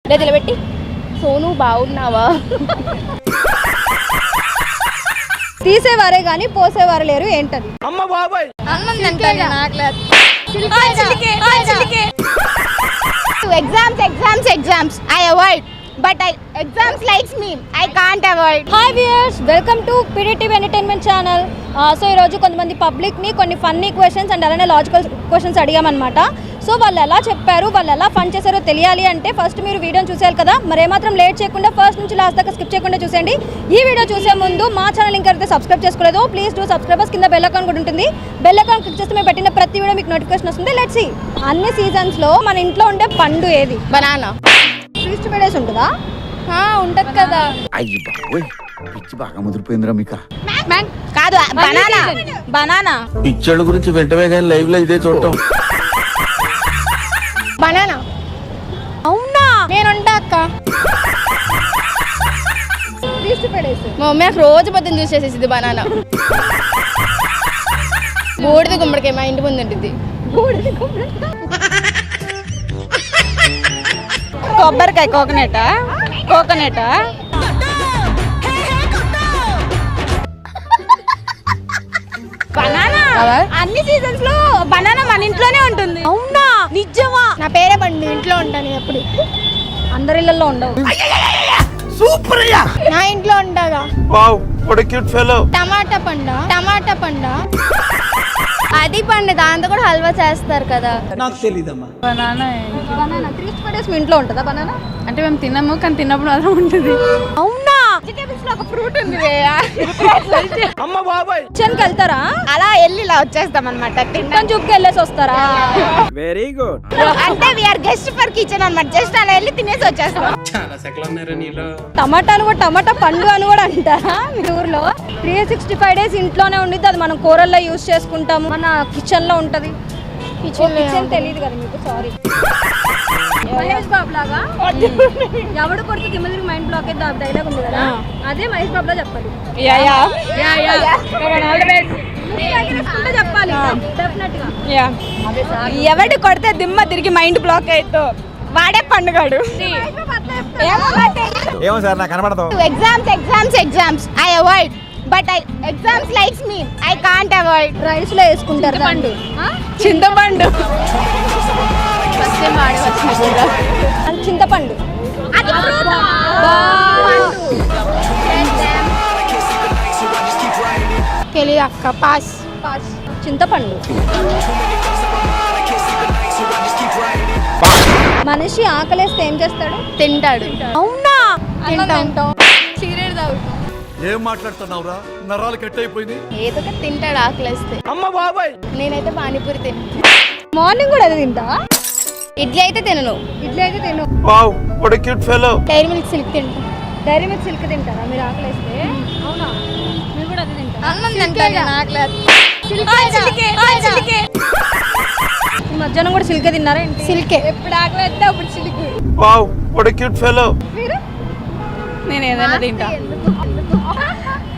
గదిలో పెట్టి సోను బాగున్నావా తీసేవారే గానీ పోసేవారు లేరు ఏంటది? అమ్మ బాబాయ్ exams I avoid but exams likes me I can't avoid. Hi viewers, welcome to పిడిటివ్ ఎంటర్టైన్మెంట్ ఛానల్. సో ఈరోజు కొంతమంది పబ్లిక్ని కొన్ని ఫన్నీ క్వశ్చన్స్ అండ్ అలానే లాజికల్ క్వశ్చన్స్ అడిగామన్నమాట. సో వాళ్ళు ఎలా చెప్పారు, వాళ్ళు ఎలా ఫన్ చేశారో తెలియాలి అంటే ఫస్ట్ మీరు వీడియోని చూసేయాలి కదా. మరి ఏమాత్రం లేట్ చేయకుండా ఫస్ట్ నుంచి లాస్ట్ దాకా స్కిప్ చేయకుండా చూసేయండి. ఈ వీడియో చూసే ముందు మా ఛానల్ ఇంకైతే సబ్స్క్రైబ్ చేసుకోలేదో ప్లీజ్ డూ సబ్స్క్రైబర్స్. కింద బెల్ ఐకాన్ కూడా ఉంటుంది. బెల్ ఐకాన్ క్లిక్ చేస్తే మేము పెట్టిన ప్రతి వీడియో మీకు నోటిఫికేషన్ వస్తుంది. Let's see. అన్ని సీజన్స్లో మన ఇంట్లో ఉండే పండు ఏది? బనానా. ఫ్రీజ్ పెడేసి ఉంటుందా? ఉంటది కదా. అయ్యి బాబోయ్, పిచ్చి బాగా ముదిరిపోయిందిరా మీకు. కాదు బనానా. బనానా పిచ్చోళ్ళ గురించి వెంటనే కానీ లైవ్ లో ఇదే చూడటం. బనానా. అవునా? నేనుంటా అక్క. ఫ్రీజ్ పెడేసి మా మమ్మీ నాకు రోజు పొద్దున్న జ్యూస్ చేసేసింది బనానా. బూడిద గుమ్మడికాయ మా ఇంటి ముందు ఉంటుంది. కొబ్బరికాయ కోకోనట్ బనానా. అన్ని సీజన్స్ లో బనానా మన ఇంట్లోనే ఉంటుంది. అవునా? నిజమా? నా పేరే బండి, ఇంట్లో ఉంటాను ఎప్పుడు. అందరి ఇళ్లలో ఉండవు. సూపర్ అయ్యా. నా ఇంట్లో ఉంటాగా. Wow, what a cute fellow. టమాటా పండ అది పండు, దాంతో కూడా హల్వా చేస్తారు కదా. నాకు తెలీదమ్మా. బనానా 3 డేస్ మీ ఇంట్లో ఉంటుందా బనానా? అంటే మేము తినము, కానీ తిన్నప్పుడు అలా ఉంటుంది. అవునా? వెజిటేబుల్స్ లో ఒక ఫ్రూట్ ఉంది. అమ్మ బాబాయ్, కిచెన్కి వెళ్తారా? అలా వెళ్ళి ఇలా వచ్చేస్తాం అనమాట. తింటాం చూపుకి వెళ్ళేసి వస్తారా? Very good. అంటే వీఆర్ గెస్ట్ ఫర్ కిచెన్ అనమాట. జస్ట్ అలా వెళ్ళి తినేసి వచ్చేస్తాం. చాలా సెకలు ఉన్నారా నీలో. టమాటా అని కూడా టమాటా పండు అని కూడా అంటారా మీ ఊర్లో? 365 డేస్ ఇంట్లోనే ఉండిద్ది. అది మనం కూరల్లో యూజ్ చేసుకుంటాము. మన కిచెన్ లో ఉంటది. కిచెన్ తెలియదు కదా మీకు, సారీ. మహేష్ బాబు లాగా ఎవడు కొడుతు దిమ్మదిరి మైండ్ బ్లాక్ అయితే డైలాగ్ ఉంది కదా, అదే మహేష్ బాబులా చెప్పాలి. చెప్పాలి డెఫినెట్ గా. ఎవడు కొడితే దిమ్మ తిరిగి మైండ్ బ్లాక్ అయితే వాడే పండుగాడు. ఏమో సార్, నాకు కనబడదు. Exams I avoid but exams likes me I can't avoid. Rice లో వేసుకుంటారు పండు. చింతపండు. చింతపండు. తెలియదు అక్క. పాస్. చింతపండు. మనిషి ఆకలేస్తే ఏం చేస్తాడు? తింటాడు. అవునా? తింటాం. సిగరెట్ తాగుతాం. ఏం మాట్లాడుతున్నావురా? నరాలు కట్ అయిపోయింది. ఏదో ఒకటి తింటాడు ఆకలిస్తే. అమ్మ బాబాయ్, నేనైతే పానీపూరి తింటా. మార్నింగ్ కూడా అది తింటా. ఇడ్లీ అయితే తినను. ఇడ్లీ అయితే తిను. Wow, what a cute fellow. Dairy Milk Silk తింటా. డైరీ మిల్క్ సిల్క్ తింటారా మీరు ఆకలేస్తే? అవునా? మీరు కూడా అది తింటారా? అన్నం తింటాను ఆకలి. ఈ మధ్యాహ్నం కూడా సిల్కే తిన్నారా ఏంటి? సిల్కే. ఎప్పుడు ఆకలి అయితే అప్పుడు silk. Wow, what a cute fellow. మీరు? నేను ఏదైనా తింటా.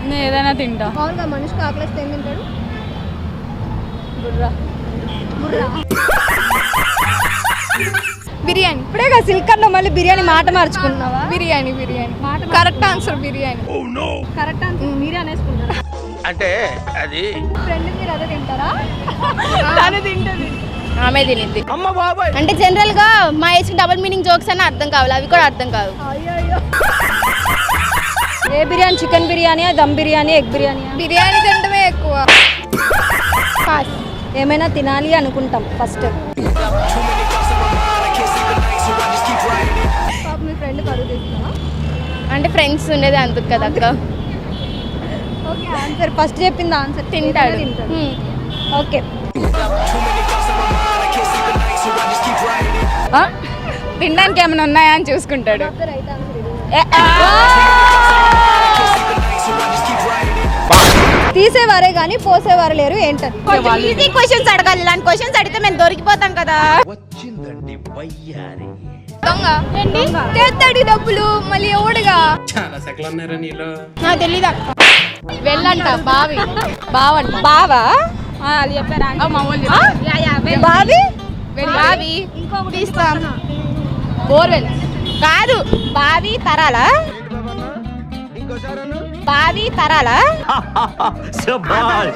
నేను ఏదైనా తింటా. మామూలుగా మనిషికి ఆకలిస్తే ఏం తింటాడు? బుర్రా. బిర్యానీ. ఇప్పుడే కదా సిల్కర్లో మళ్ళీ బిర్యానీ మాట మార్చుకుంటున్నావా? Biryani correct answer. Biryani correct answer. మీరే అనేసుకుంటారా? అంటే అది ఫ్రెండ్ మీరు అదే తింటారా? ఆమె తినిద్ది. అమ్మ బాబాయ్. అంటే జనరల్ గా మా ఏజ్ కి డబుల్ మీనింగ్ జోక్స్ అని అర్థం కావాలి, అవి కూడా అర్థం కావు. ఏ బిర్యానీ? Chicken biryani, dum biryani, egg biryani? బిర్యానీ తినడమే ఎక్కువ. పాస్. ఏమైనా తినాలి అనుకుంటాం ఫస్ట్. మీ ఫ్రెండ్ కడుగు తీస్తున్నా అంటే ఫ్రెండ్స్ ఉండేది అందుకు కదా అక్క. ఓకే, ఆన్సర్ ఫస్ట్ చెప్పింది ఆన్సర్. తింటాడు. ఓకే. తినడానికి ఏమైనా ఉన్నాయా అని చూసుకుంటాడు. Right answer. తీసేవారే గానీ పోసేవారు లేరు ఏంటది? ఈజీ క్వశ్చన్స్ అడగాలి. ఇలాంటి క్వశ్చన్స్ అడిగితే మేము దొరికిపోతాం కదా. వచ్చిందండి వయ్యారి. దొంగ ఏంటి? తెస్తాడు డబ్బులు మళ్ళీ ఎవడుగా. చాలా సెకలు ఉన్నారా నీలో. నాకు తెలీదు అక్క. వెళ్ళంట బావి. బావంట. బావా? అది చెప్పారా? బావి. బావి తీస్తాం. బోర్వెల్. కాదు భావి తరాల భావి తరాల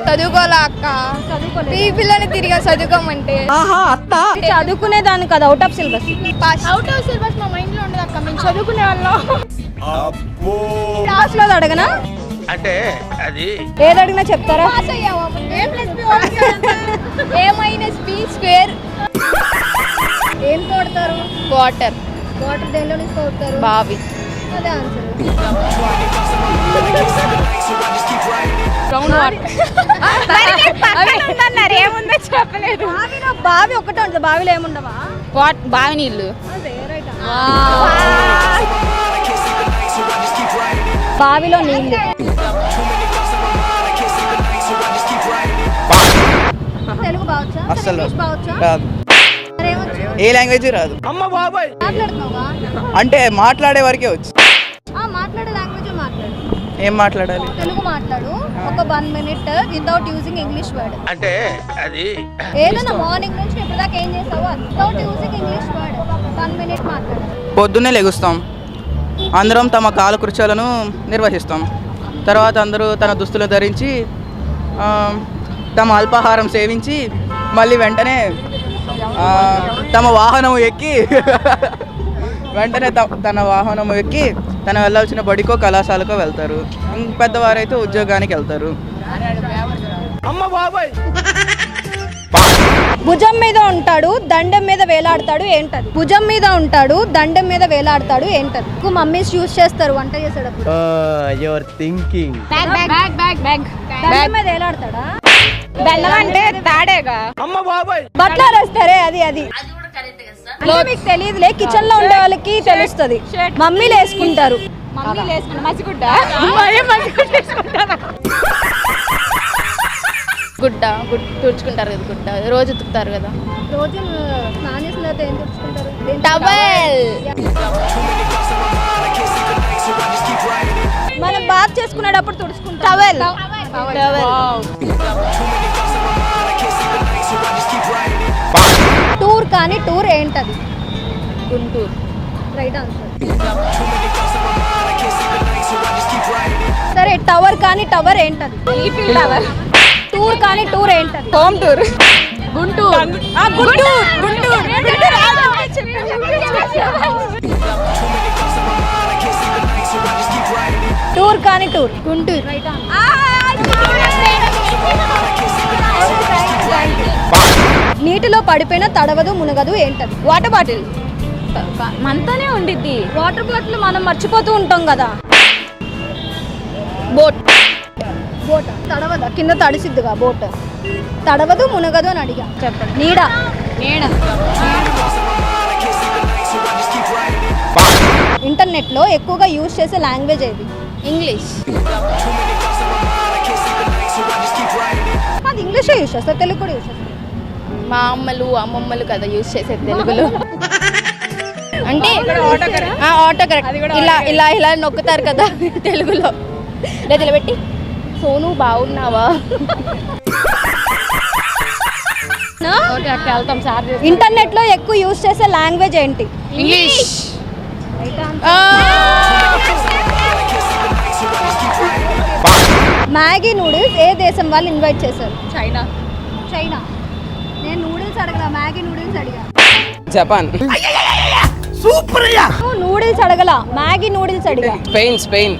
చదువుకోలే అక్క. ఈ పిల్లని తిరిగా చదువుకోమంటే చదువుకునే దాన్ని కదా, out of syllabus. Out of syllabus మా మైండ్ లో ఉండదు అక్క. మేము చదువుకునే వాళ్ళం. క్లాస్ లో అడగనా? అంటే అది ఏది అడిగినా చెప్తారా? స్క్వేర్ ఏం కొడతారు? వాటర్ వాటర్ దేనిలో నుంచి కొడతారు? బావి. అదే ఆన్సర్. Ground water. ఏముందో చెప్పలేదు. బావిలో బావి ఒకటే ఉంటుంది, బావిలో ఏముండవా? బావి నీళ్ళు. బావిలో నీళ్ళు. తెలుగు బావచ్చా? అస్సలు ఇంగ్లీష్ బావచ్చా? రాదు. మరేమొచ్చు? ఏ లాంగ్వేజ్ రాదు. మాట్లాడుతున్నావా? అంటే మాట్లాడే వరకే వచ్చు. మాట్లాడే లాంగ్వేజ్ మాట్లాడు. ఏం మాట్లాడాలి? తెలుగు మాట్లాడు ఒక 1 minute without using English word. అంటే అది ఏదైనా మార్నింగ్ నుంచి ఇప్పుడు దాకా ఏం చేసావో without using English word 1 minute మాట్లాడు. పొద్దున్నే లెగుస్తాం, అందరం తమ కాలకృత్యాలను నిర్వహిస్తాం. తర్వాత అందరూ తన దుస్తులు ధరించి తమ అల్పాహారం సేవించి మళ్ళీ వెంటనే తమ వాహనం ఎక్కి తన వాహనం ఎక్కి తను వెళ్ళాల్సిన బడికో కళాశాలకో వెళ్తారు. పెద్దవారైతే ఉద్యోగానికి వెళ్తారు. భుజం మీద ఉంటాడు, దండం మీద వేలాడతాడు, ఏంటది? భుజం మీద ఉంటాడు, దండం మీద వేలాడతాడు, ఏంటది? మమ్మీస్ యూస్ చేస్తారు వంట చేసేటప్పుడు. Your thinking. దండం మీద వేలాడతాడా? బెల్లం అంటే తాడేగా. బట్టలు వేస్తారే అది అది అంటే మీకు తెలియదులే, కిచెన్ లో ఉండే వాళ్ళకి తెలుస్తుంది. మమ్మీలు వేసుకుంటారు. గుడ్డ తుడుచుకుంటారు కదా, గుడ్డ రోజు ఉతుకుతారు కదా. రోజు స్నానం చేసిన తర్వాత ఏం తెచ్చుకుంటారు? టవల్. మనం బాత్ చేసుకునేటప్పుడు తుడుచుకుంటాం. టవల్. టూర్ కానీ టూర్ ఏంటది? గుంటూరు. Right answer. సరే టవర్ కానీ టవర్ ఏంటది? టూర్ కానీ టూర్ ఏంటది? Home tour. గుంటూరు. టూర్ కానీ టూర్ గుంటూరు. నీటిలో పడిపోయిన తడవదు మునగదు ఏంటది? వాటర్ బాటిల్ మనతోనే ఉండిద్ది. వాటర్ బాటిల్ మనం మర్చిపోతూ ఉంటాం కదా. బోట్. బోట్ తడవదా? కింద తడిసిద్దుగా బోట్. తడవదు మునగదు అని అడిగా. చెప్పండి. నీడ. ఇంటర్నెట్లో ఎక్కువగా యూజ్ చేసే లాంగ్వేజ్ ఏది? ఇంగ్లీష్. అది ఇంగ్లీషే యూజ్ చేస్తారు, తెలుగు కూడా యూజ్ చేస్తారు. మా అమ్మమ్మలు కదా యూజ్ చేసేది తెలుగులో. అంటే ఆటో కరెక్ట్. ఇలా నొక్కుతారు కదా తెలుగులో. లేదా పెట్టి సోను బాగున్నావా. వెళ్తాం సార్. ఇంటర్నెట్లో ఎక్కువ యూజ్ చేసే లాంగ్వేజ్ ఏంటి? ఇంగ్లీష్. మ్యాగీ నూడిల్స్ ఏ దేశం వాళ్ళు ఇన్వైట్ చేశారు? చైనా. నేను నూడిల్స్ అడగలా, మ్యాగీ నూడిల్స్ అడిగా. జపాన్. నువ్వు నూడిల్స్ అడగలా, మ్యాగీ నూడిల్స్ అడిగా. స్పెయిన్. స్పెయిన్.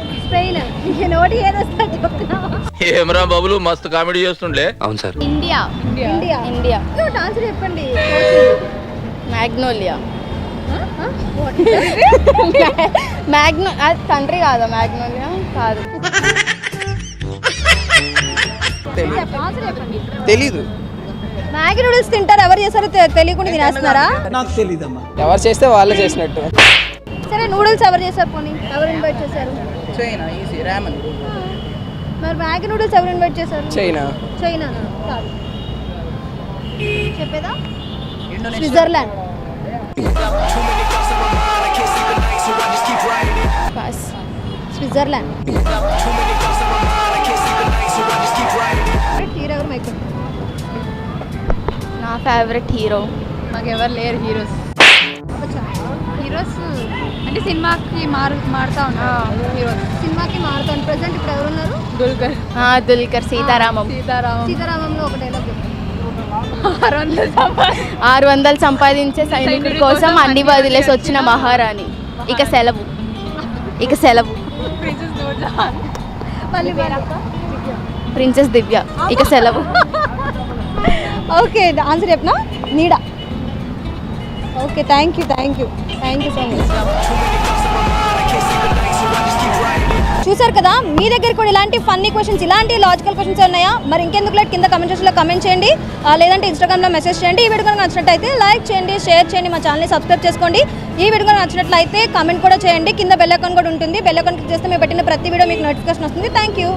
నోటి ఏదొస్తా చెప్తున్నా. ఏమరా బాబులు మస్తు కామెడీ చేస్తుండే. అవును సార్. ఇండియా. ఆన్సర్ చెప్పండి. మ్యాగ్నోలియా. అది కంట్రీ కాదా? మ్యాగ్నోలియా కాదు. తెలీదు. మ్యాగీ నూడిల్స్ తింటారు, ఎవరు చేస్తారో తెలియకుండా తినేస్తున్నారా? ఎవరు చేస్తే వాళ్ళు చేసినట్టు. సరే నూడిల్స్ ఎవరు చేశారు? పోనీ ఎవరు ఇన్వైట్ చేశారు? చైనా. ఈజీ. రామన్. మరి మ్యాగీ నూడిల్స్ ఎవరు ఇన్వైట్ చేశారు? చైనా కాదు. చెప్పేదా? స్విట్జర్లాండ్. పాస్. స్విట్జర్లాండ్. హీరో ఎవరు? మైకల్. నా ఫేవరెట్ హీరో. మాకు ఎవరు లేరు హీరోస్. హీరోస్ అంటే సినిమాకి మారుతా ఉన్నారు సినిమాకి మారుతాను ప్రెసెంట్ ఇప్పుడు ఎవరున్నారు దుల్కర్ సీతారామం సీతారామంలో ఒక డైలాగ్ 600 సంపాదించే సైనికుడి కోసం అన్ని వదిలేసి వచ్చిన మహారాణి. ఇక సెలవు మళ్ళీ ప్రిన్సెస్ దివ్య. ఇక సెలవు. ఓకే ఆన్సర్ చెప్పనా నీడా. Okay thank you so much. చూసారు కదా, మీ దగ్గర కూడా ఇలాంటి ఫన్నీ క్వశ్చన్స్, ఇలాంటి లాజికల్ క్వశ్చన్స్ ఉన్నాయా? మరి ఇంకెందుకు లేట్ కింద కమెంట్ సెక్షన్లో కమెంట్ చేయండి, లేదంటే ఇన్స్టాగ్రామ్లో మెసేజ్ చేయండి. ఈ వీడియో కనుక నచ్చినట్లయితే లైక్ చేయండి, షేర్ చేయండి, మా ఛానల్ని సబ్స్క్రైబ్ చేసుకోండి. ఈ వీడియో కనుక నచ్చినట్లయితే కమెంట్ కూడా చేయండి. కింద బెల్ ఐకాన్ కూడా ఉంటుంది. బెల్ ఐకాన్ క్లిక్ చేస్తే మేము పెట్టిన ప్రతి వీడియో మీకు నోటిఫికేషన్ వస్తుంది. Thank you.